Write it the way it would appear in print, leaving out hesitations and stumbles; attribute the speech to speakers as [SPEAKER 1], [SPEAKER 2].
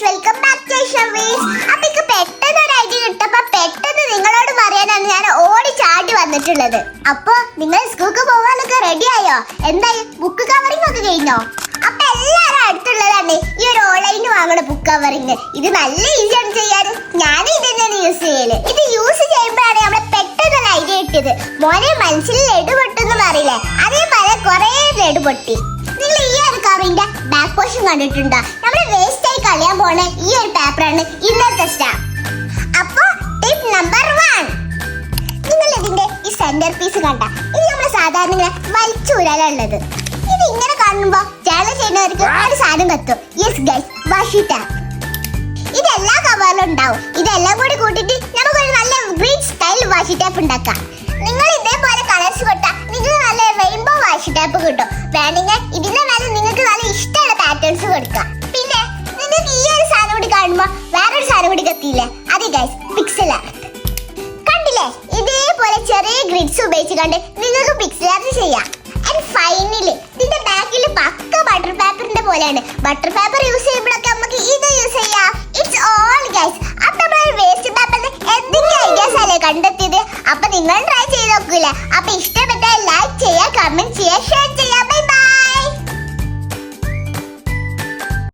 [SPEAKER 1] Guys, welcome back to ഷവീസ്. അപ്പൊ എനിക്ക് പെട്ടെന്ന് ഒരു ഐഡിയ കിട്ടപ്പോ പെട്ടെന്ന് നിങ്ങളോട് പറയാനാണ് ഞാൻ ഓടി ചാടി വന്നിട്ടുള്ളത്. അപ്പൊ നിങ്ങൾ സ്കൂൾക്ക് പോകാനൊക്കെ റെഡി ആയോ? എന്തായി, ബുക്ക് കവറിംഗ് ഒക്കെ കഴിഞ്ഞോ? അപ്പൊ എല്ലാരും അടുത്തുള്ളതാണ് ഈ ഒരു ഓൺലൈനിൽ വാങ്ങണ ബുക്ക് കവറിങ്. ഇത് നല്ല ഈസിയാണ് ചെയ്യാൻ. ഞാൻ ഇത് തന്നെയാണ് യൂസ് ചെയ്യല്. ഇത് യൂസ് ചെയ്യുമ്പോഴാണ് നമ്മളെ പെട്ടെന്ന് ഐഡിയ കിട്ടിയത്. മോനെ മനസ്സിൽ ലഡു പൊട്ടെന്ന് പറയില്ലേ, അതേപോലെ കുറെ ലഡു പൊട്ടി. നിങ്ങൾ ഈ ഒരു കവറിന്റെ ബാക്ക് പോർഷൻ കണ്ടിട്ടുണ്ടോ? നമ്മള് വേസ്റ്റ് ആയി കളയാൻ പോണ ഈ ഒരു പേപ്പറാണ് ഇന്നത്തെ സ്റ്റാർ. അപ്പൊ ടിപ്പ് നമ്പർ 1, നിങ്ങൾ ഇതിന്റെ ഈ സെന്റർ പീസ് കണ്ട, ഇത് നമ്മള് സാധാരണ ഇങ്ങനെ വലിച്ചൂരാനുള്ളത്. ഇത് ഇങ്ങനെ കാണുമ്പോ ചേല ചെയ്യുന്നവർക്ക് ഒരു സാധനം കത്തും. Yes guys, washi tape. ഇതെല്ലാ കവറിലും ഉണ്ടാവും. ഇതെല്ലാം കൂടി കൂട്ടിട്ട് നമുക്കൊരു നല്ല ഗ്രീൻ സ്റ്റൈൽ വാഷി ടാപ്പ് ഉണ്ടാക്കാം. നിങ്ങൾ ഇതേപോലെ കളേഴ്സ് കൊടുത്താൽ നിങ്ങൾക്ക് നല്ല റെയിൻബോ വാഷി ടാപ്പ് കിട്ടും. വേണമെങ്കിൽ ഇതിന്റെ മേലെ നിങ്ങൾക്ക് നല്ല ഇഷ്ടമുള്ള പാറ്റേൺസ് കൊടുക്കാം. പിന്നെ നിങ്ങൾക്ക് ഈ ഒരു സാധനം കൂടി കാണുമ്പോ വേറൊരു സാധനം കൂടി കത്തിയില്ലേ, അത് ഗൈസ് പിക്സൽ ആർട്ട്. കണ്ടില്ലേ, ഇതേപോലെ ചെറിയ ഗ്രിഡ്സ് ഉപയോഗിച്ച് കണ്ട് നിങ്ങൾക്ക് പിക്സൽ ആർട്ട് ചെയ്യാം. ആൻഡ് ഫൈനലി ഇതിന്റെ ബാക്കിൽ പക്ക ബട്ടർ പേപ്പറിന്റെ പോലെയാണ്. ബട്ടർ പേപ്പർ യൂസ് ചെയ്യുമ്പോഴൊക്കെ നമുക്ക് ഇത് യൂസ് ചെയ്യാം. It's all guys. അപ്പൊ നമ്മൾ വേസ്റ്റ് പേപ്പറിന് എന്തൊക്കെ ഐഡിയാസ് അല്ലേ കണ്ടെത്തിയത്. അപ്പൊ നിങ്ങൾ ട്രൈ ചെയ്ത് നോക്കൂലേ? അപ്പൊ ഇഷ്ടപ്പെട്ടാൽ ലൈക്ക് ചെയ്യുക, കമന്റ് ചെയ്യുക, ഷെയർ ചെയ്യുക.